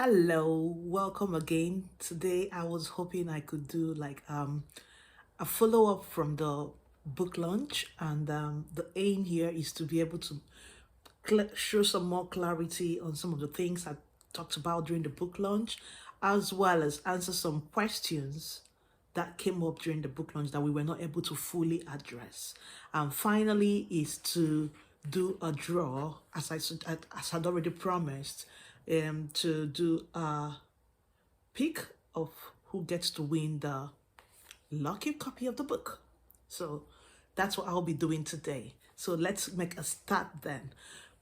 Hello, welcome again. Today I was hoping I could do a follow-up from the book launch, and the aim here is to be able to show some more clarity on some of the things I talked about during the book launch, as well as answer some questions that came up during the book launch that we were not able to fully address. And finally is to do a draw, as I'd already promised, to do a pick of who gets to win the lucky copy of the book. So that's what I'll be doing today. So let's make a start then.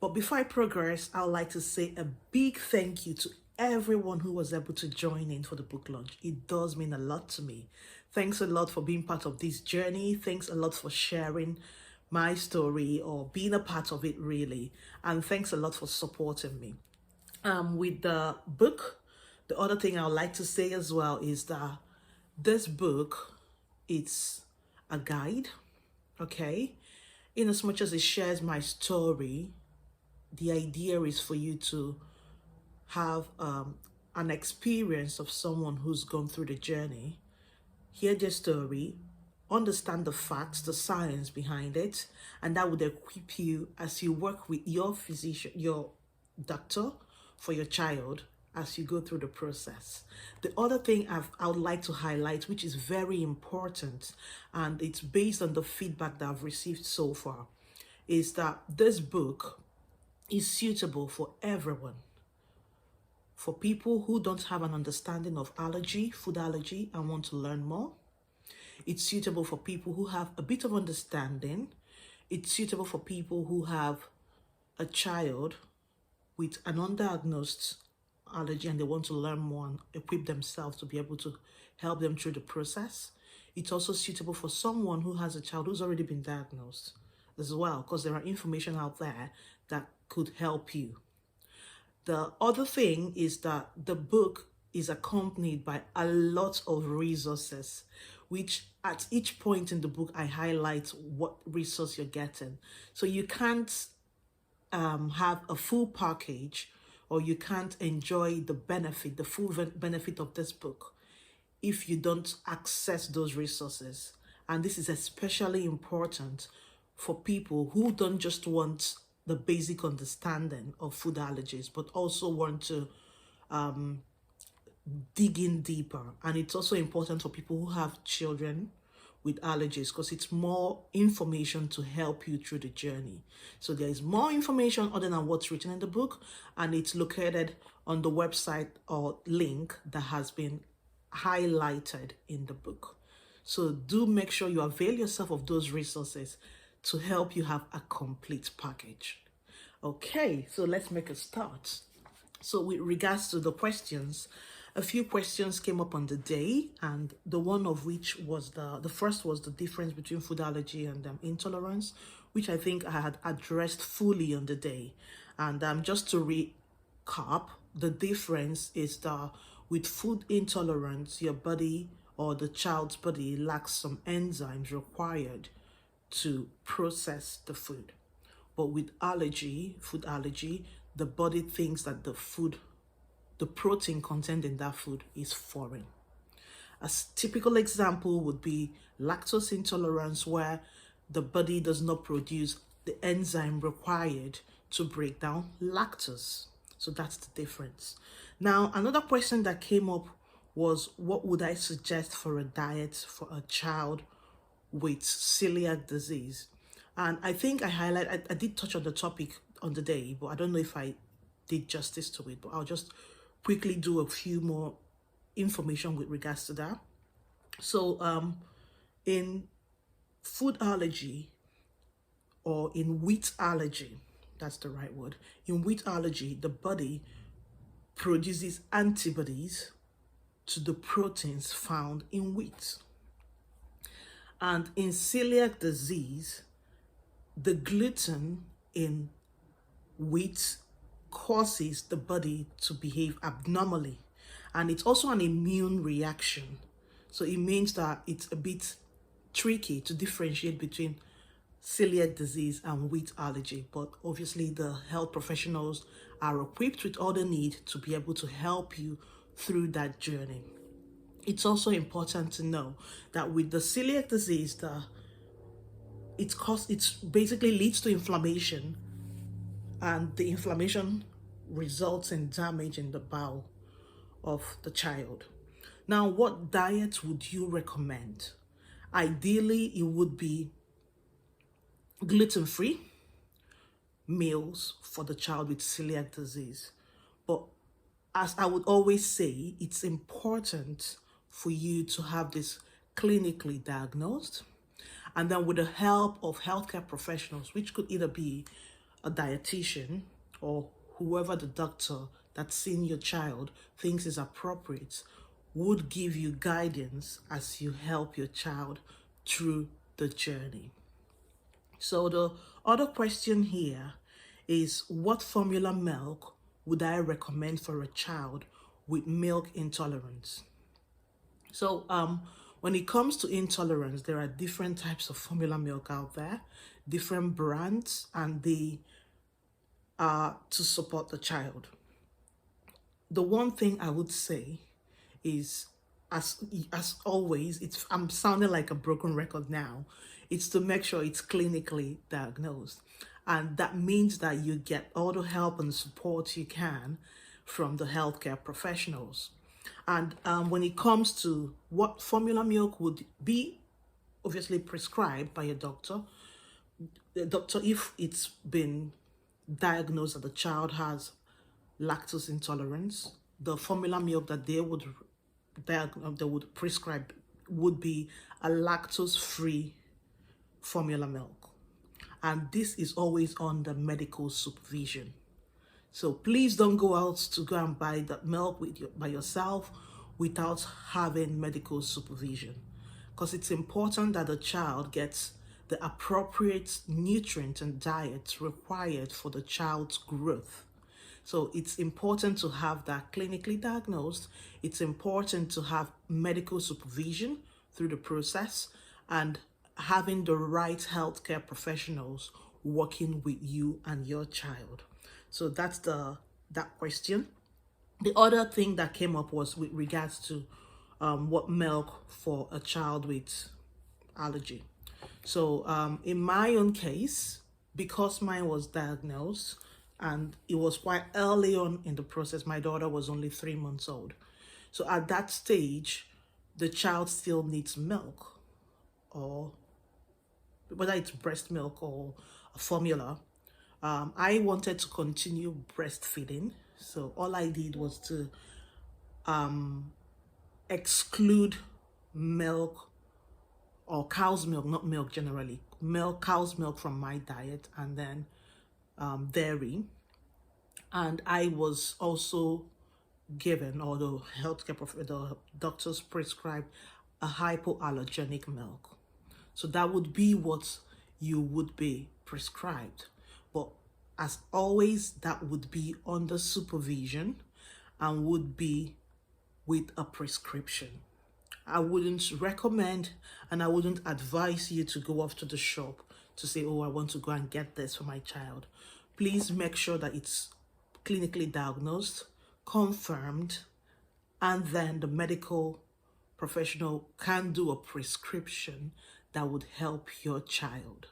But before I progress, I would like to say a big thank you to everyone who was able to join in for the book launch. It does mean a lot to me. Thanks a lot for being part of this journey. Thanks a lot for sharing my story or being a part of it, really. And thanks a lot for supporting me. With the book, the other thing I would like to say as well is that this book, it's a guide, okay? In as much as it shares my story, the idea is for you to have an experience of someone who's gone through the journey, hear their story, understand the facts, the science behind it, and that would equip you as you work with your physician, your doctor, for your child as you go through the process. The other thing I would like to highlight, which is very important, and it's based on the feedback that I've received so far, is that this book is suitable for everyone. For people who don't have an understanding of allergy, food allergy, and want to learn more. It's suitable for people who have a bit of understanding. It's suitable for people who have a child with an undiagnosed allergy and they want to learn more and equip themselves to be able to help them through the process. It's also suitable for someone who has a child who's already been diagnosed as well, because there are information out there that could help you. The other thing is that the book is accompanied by a lot of resources, which at each point in the book, I highlight what resource you're getting. So you can't have a full package, or you can't enjoy the benefit, the full benefit of this book if you don't access those resources. And this is especially important for people who don't just want the basic understanding of food allergies, but also want to dig in deeper. And it's also important for people who have children with allergies, because it's more information to help you through the journey. So there is more information other than what's written in the book, and it's located on the website or link that has been highlighted in the book. So do make sure you avail yourself of those resources to help you have a complete package. Okay, so let's make a start. So with regards to the questions, a few questions came up on the day, and the one of which was the first was the difference between food allergy and intolerance, which I think I had addressed fully on the day. And just to recap, the difference is that with food intolerance, your body or the child's body lacks some enzymes required to process the food. But with allergy, food allergy, the body thinks that the protein contained in that food is foreign. A typical example would be lactose intolerance, where the body does not produce the enzyme required to break down lactose. So that's the difference. Now, another question that came up was, what would I suggest for a diet for a child with celiac disease? And I think I did touch on the topic on the day, but I don't know if I did justice to it, but I'll just quickly do a few more information with regards to that. So in food allergy, or in wheat allergy, that's the right word. In wheat allergy, the body produces antibodies to the proteins found in wheat. And in celiac disease, the gluten in wheat causes the body to behave abnormally, and it's also an immune reaction. So it means that it's a bit tricky to differentiate between celiac disease and wheat allergy, but obviously the health professionals are equipped with all they need to be able to help you through that journey. It's also important to know that with the celiac disease, it basically leads to inflammation, and the inflammation results in damage in the bowel of the child. Now, what diet would you recommend? Ideally, it would be gluten-free meals for the child with celiac disease. But as I would always say, it's important for you to have this clinically diagnosed, and then with the help of healthcare professionals, which could either be a dietitian or whoever the doctor that's seen your child thinks is appropriate, would give you guidance as you help your child through the journey. So the other question here is, what formula milk would I recommend for a child with milk intolerance? So when it comes to intolerance, there are different types of formula milk out there, different brands, and they are to support the child. The one thing I would say is, as always, I'm sounding like a broken record now. It's to make sure it's clinically diagnosed, and that means that you get all the help and support you can from the healthcare professionals. And when it comes to what formula milk would be obviously prescribed by a doctor, the doctor, if it's been diagnosed that the child has lactose intolerance, the formula milk that they would prescribe would be a lactose-free formula milk. And this is always under medical supervision. So please don't go out to go and buy that milk by yourself without having medical supervision, because it's important that the child gets the appropriate nutrient and diet required for the child's growth. So it's important to have that clinically diagnosed. It's important to have medical supervision through the process, and having the right healthcare professionals working with you and your child. So that's that question. The other thing that came up was with regards to what milk for a child with allergy. So in my own case, because mine was diagnosed and it was quite early on in the process, my daughter was only 3 months old. So at that stage, the child still needs milk, or whether it's breast milk or a formula. I wanted to continue breastfeeding, so all I did was to exclude milk, or cow's milk, not milk generally, cow's milk from my diet, and then dairy. And I was also given, or the the doctors prescribed, a hypoallergenic milk. So that would be what you would be prescribed. But as always, that would be under supervision and would be with a prescription. I wouldn't recommend and I wouldn't advise you to go off to the shop to say, oh, I want to go and get this for my child. Please make sure that it's clinically diagnosed, confirmed, and then the medical professional can do a prescription that would help your child.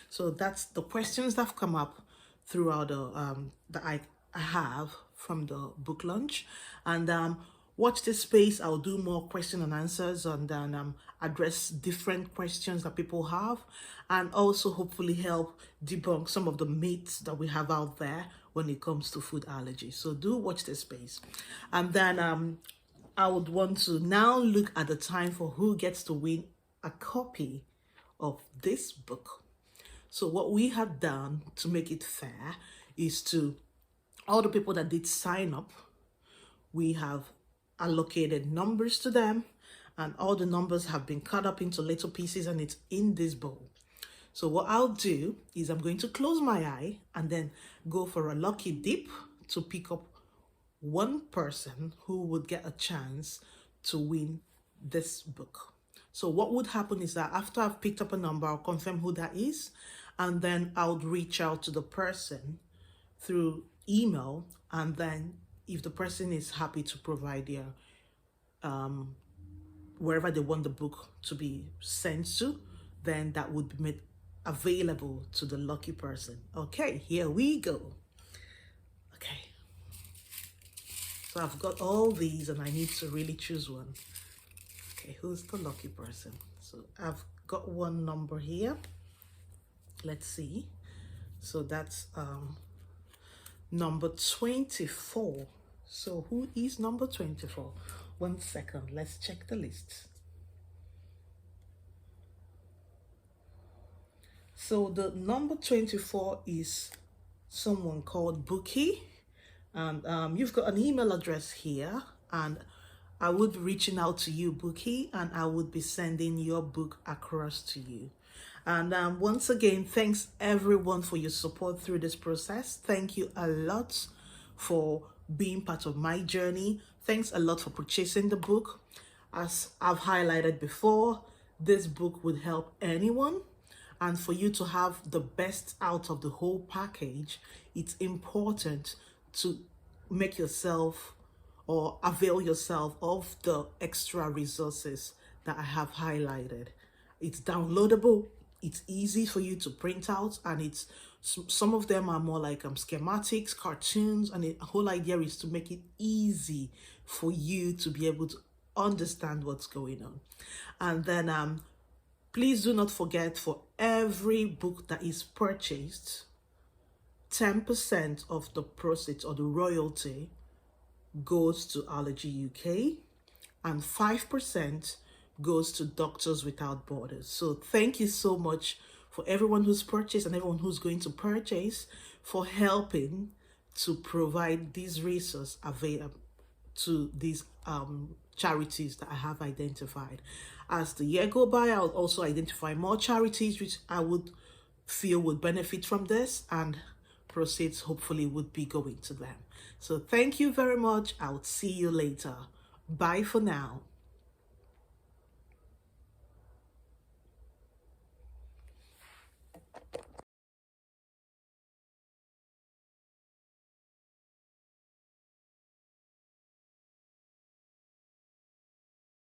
So that's the questions that have come up throughout that I have from the book launch. And watch this space. I'll do more question and answers, and then address different questions that people have, and also hopefully help debunk some of the myths that we have out there when it comes to food allergies. So do watch this space. And then I would want to now look at the time for who gets to win a copy of this book. So what we have done to make it fair is to all the people that did sign up, we have allocated numbers to them, and all the numbers have been cut up into little pieces, and it's in this bowl. So what I'll do is I'm going to close my eye and then go for a lucky dip to pick up one person who would get a chance to win this book. So what would happen is that after I've picked up a number, I'll confirm who that is, and then I'll reach out to the person through email, and then if the person is happy to provide their wherever they want the book to be sent to, then that would be made available to the lucky person. Okay, here we go. Okay, so I've got all these and I need to really choose one. Okay, who's the lucky person? So I've got one number here. Let's see. So that's number 24. So who is number 24? 1 second, let's check the list. So the number 24 is someone called Bookie, and you've got an email address here, and I would be reaching out to you, Bookie, and I would be sending your book across to you. And once again, thanks everyone for your support through this process. Thank you a lot for being part of my journey. Thanks a lot for purchasing the book. As I've highlighted before, this book would help anyone. And for you to have the best out of the whole package, it's important to make yourself or avail yourself of the extra resources that I have highlighted. It's downloadable, it's easy for you to print out, and it's some of them are more like schematics, cartoons, and the whole idea is to make it easy for you to be able to understand what's going on. And then please do not forget, for every book that is purchased, 10% of the proceeds or the royalty goes to Allergy UK, and 5% goes to Doctors Without Borders. So thank you so much for everyone who's purchased and everyone who's going to purchase, for helping to provide these resources available to these charities that I have identified. As the year go by, I'll also identify more charities which I would feel would benefit from this, and proceeds hopefully would be going to them. So thank you very much. I'll see you later. Bye for now.